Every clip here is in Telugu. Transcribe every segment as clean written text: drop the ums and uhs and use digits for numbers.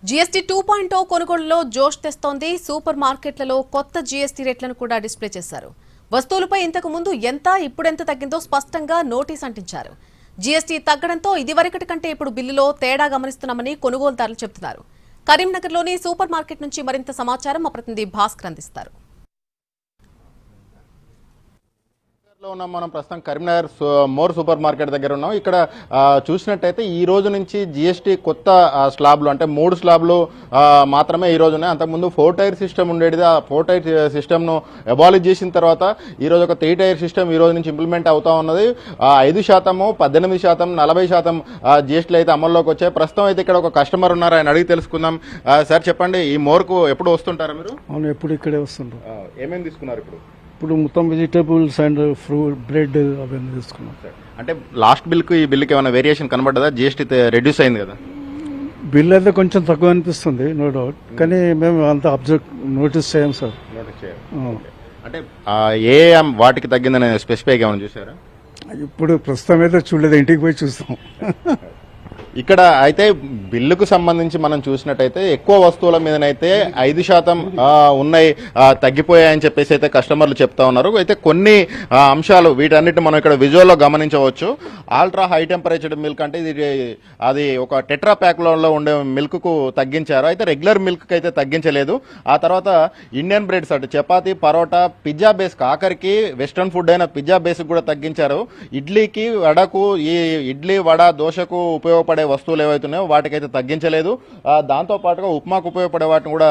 జీఎస్టీ 2.0 కొనుగోలులో జోష్ తెస్తోంది. సూపర్ మార్కెట్లలో కొత్త జీఎస్టీ రేట్లను కూడా డిస్ప్లే చేశారు. వస్తువులపై ఇంతకు ముందు ఎంత ఇప్పుడెంత తగ్గిందో స్పష్టంగా నోటీస్ అంటించారు. జీఎస్టీ తగ్గడంతో ఇదివరకటి కంటే ఇప్పుడు బిల్లులో తేడా గమనిస్తున్నామని కొనుగోలుదారులు చెబుతున్నారు. కరీంనగర్లోని సూపర్ మార్కెట్ నుంచి మరింత సమాచారం మా ప్రతినిధి భాస్కర్ అందిస్తారు. మనం ప్రస్తుతం కరీంనగర్ మోర్ సూపర్ మార్కెట్ దగ్గర ఉన్నాం. ఇక్కడ చూసినట్టయితే ఈ రోజు నుంచి జీఎస్టీ కొత్త స్లాబ్లు అంటే 3 స్లాబ్లు మాత్రమే ఈ రోజు ఉన్నాయి. అంతకుముందు 4 టైర్ సిస్టమ్ ఉండేది. ఆ 4 టైర్ సిస్టమ్ను అబాలిష్ చేసిన తర్వాత ఈ రోజు ఒక 3 టైర్ సిస్టమ్ ఈ రోజు నుంచి ఇంప్లిమెంట్ అవుతా ఉన్నది. 5%, 18%, 40% జీఎస్టీలు అయితే అమల్లోకి వచ్చాయి. ప్రస్తుతం అయితే ఇక్కడ ఒక కస్టమర్ ఉన్నారు, ఆయన అడిగి తెలుసుకుందాం. సార్ చెప్పండి, ఈ మోర్కు ఎప్పుడు వస్తుంటారా మీరు? అవును, ఎప్పుడు ఇక్కడే వస్తుంటారు. ఏమేమి తీసుకున్నారు ఇప్పుడు? ఇప్పుడు మొత్తం వెజిటేబుల్స్ అండ్ ఫ్రూట్, బ్రెడ్ అవన్నీ తీసుకున్నాం. అంటే లాస్ట్ బిల్కి ఈ బిల్కి ఏమైనా వేరియేషన్ కనబడ్డదా? జీఎస్టీ రెడ్యూస్ అయింది కదా. బిల్ అయితే కొంచెం తక్కువ అనిపిస్తుంది, నో డౌట్. కానీ మేము అంత నోటీస్ చేయం సార్. అంటే ఏ వాటికి తగ్గిందని స్పెసిఫైగా ఏమైనా చూసారా? ఇప్పుడు ప్రస్తుతం అయితే చూడలేదు, ఇంటికి పోయి చూస్తాం. ఇక్కడ అయితే బిల్లుకు సంబంధించి మనం చూసినట్టయితే ఎక్కువ వస్తువుల మీదనైతే 5% ఉన్నాయి, తగ్గిపోయాయని చెప్పేసి అయితే కస్టమర్లు చెప్తా ఉన్నారు. అయితే కొన్ని అంశాలు వీటన్నిటిని మనం ఇక్కడ విజువల్లో గమనించవచ్చు. అల్ట్రా హై టెంపరేచర్డ్ మిల్క్ అంటే ఇది అది ఒక టెట్రా ప్యాక్లో ఉండే మిల్క్కు తగ్గించారు. అయితే రెగ్యులర్ మిల్క్ అయితే తగ్గించలేదు. ఆ తర్వాత ఇండియన్ బ్రెడ్స్ అంటే చపాతీ, పరోటా, పిజ్జా బేస్, ఆఖరికి వెస్ట్రన్ ఫుడ్ అయిన పిజ్జా బేస్కి కూడా తగ్గించారు. ఇడ్లీకి, వడకు, ఈ ఇడ్లీ, వడ, దోశకు ఉపయోగపడే వస్తువులు ఏవైతున్నాయో వాటికైతే తగ్గించలేదు. దాంతో పాటుగా ఉప్మాకు ఉపయోగపడే వాటిని కూడా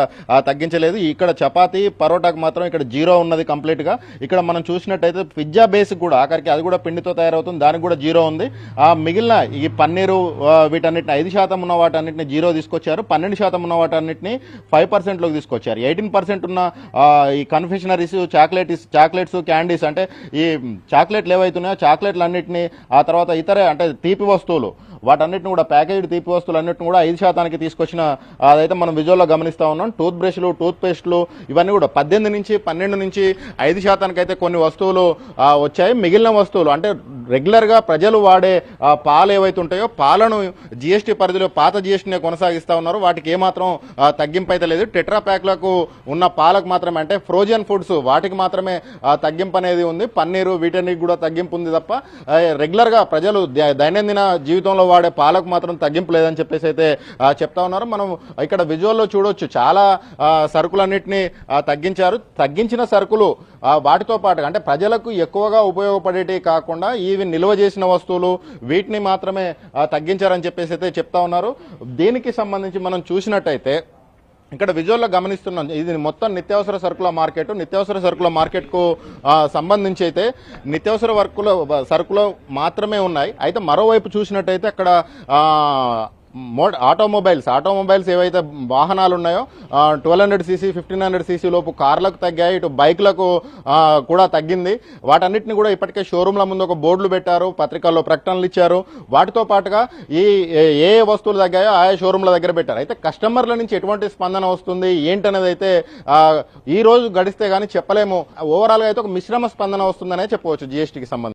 తగ్గించలేదు. ఇక్కడ చపాతీ, పరోటాకు మాత్రం ఇక్కడ జీరో ఉన్నది కంప్లీట్ గా. ఇక్కడ మనం చూసినట్టయితే పిజ్జా బేస్ కూడా ఆఖరికి అది కూడా పిండితో తయారవుతుంది, దానికి కూడా జీరో ఉంది. మిగిలిన ఈ పన్నీరు వీటన్నిటిని 5% ఉన్న వాటన్నిటిని జీరో తీసుకొచ్చారు. 12% ఉన్న వాటన్నిటిని 5%లోకి తీసుకొచ్చారు. 18% ఉన్న ఈ కన్ఫెషనరీస్, చాక్లెట్స్, క్యాండీస్ అంటే ఈ చాక్లెట్లు ఏవైతున్నాయో చాక్లెట్లు అన్నింటినీ, ఆ తర్వాత ఇతర అంటే తీపి వస్తువులు వాటన్నిటిని కూడా ప్యాకేజ్డ్ తీపి వస్తువులు అన్నింటిని కూడా 5%కి తీసుకొచ్చిన అదైతే మనం విజువల్లో గమనిస్తూ ఉన్నాం. టూత్ బ్రష్లు, టూత్ పేస్ట్లు ఇవన్నీ కూడా 18 నుంచి 12 నుంచి 5%కి అయితే కొన్ని వస్తువులు వచ్చాయి. మిగిలిన వస్తువులు అంటే రెగ్యులర్గా ప్రజలు వాడే పాలు ఏవైతే ఉంటాయో పాలను జీఎస్టీ పరిధిలో పాత జీఎస్టీనే కొనసాగిస్తూ ఉన్నారు. వాటికి ఏమాత్రం తగ్గింపు అయితే లేదు. టెట్రా ప్యాక్లకు ఉన్న పాలకు మాత్రమే అంటే ఫ్రోజన్ ఫుడ్స్ వాటికి మాత్రమే తగ్గింపు అనేది ఉంది. పన్నీరు వీటన్నిటికి కూడా తగ్గింపు ఉంది తప్ప రెగ్యులర్గా ప్రజలు దైనందిన జీవితంలో వాడే పాలకు మాత్రం తగ్గింపు లేదని చెప్పేసి అయితే చెప్తా ఉన్నారు. మనం ఇక్కడ విజువల్లో చూడొచ్చు, చాలా సరుకులన్నింటినీ తగ్గించారు. తగ్గించిన సరుకులు వాటితో పాటు అంటే ప్రజలకు ఎక్కువగా ఉపయోగపడేవి కాకుండా ఇవి నిల్వ చేసిన వస్తువులు వీటిని మాత్రమే తగ్గించారని చెప్పేసి అయితే చెప్తా ఉన్నారు. దీనికి సంబంధించి మనం చూసినట్టయితే ఇక్కడ విజువల్లో గమనిస్తున్నాం, ఇది మొత్తం నిత్యావసర సరుకుల మార్కెట్. నిత్యావసర సరుకుల మార్కెట్కు సంబంధించి అయితే నిత్యావసర సరుకులు మాత్రమే ఉన్నాయి. అయితే మరోవైపు చూసినట్టయితే అక్కడ ఆటోమొబైల్స్ ఏవైతే వాహనాలు ఉన్నాయో 1200cc, 1500cc లోపు కార్లకు తగ్గాయి, ఇటు బైక్లకు కూడా తగ్గింది. వాటన్నిటిని కూడా ఇప్పటికే షోరూమ్ల ముందు ఒక బోర్డులు పెట్టారు, పత్రికల్లో ప్రకటనలు ఇచ్చారు. వాటితో పాటుగా ఏ వస్తువులు తగ్గాయో ఆయా షోరూమ్ల దగ్గర పెట్టారు. అయితే కస్టమర్ల నుంచి ఎటువంటి స్పందన వస్తుంది ఏంటనేది అయితే ఈ రోజు గడిస్తే కానీ చెప్పలేము. ఓవరాల్గా అయితే ఒక మిశ్రమ స్పందన వస్తుందనే చెప్పవచ్చు జీఎస్టీకి సంబంధించి.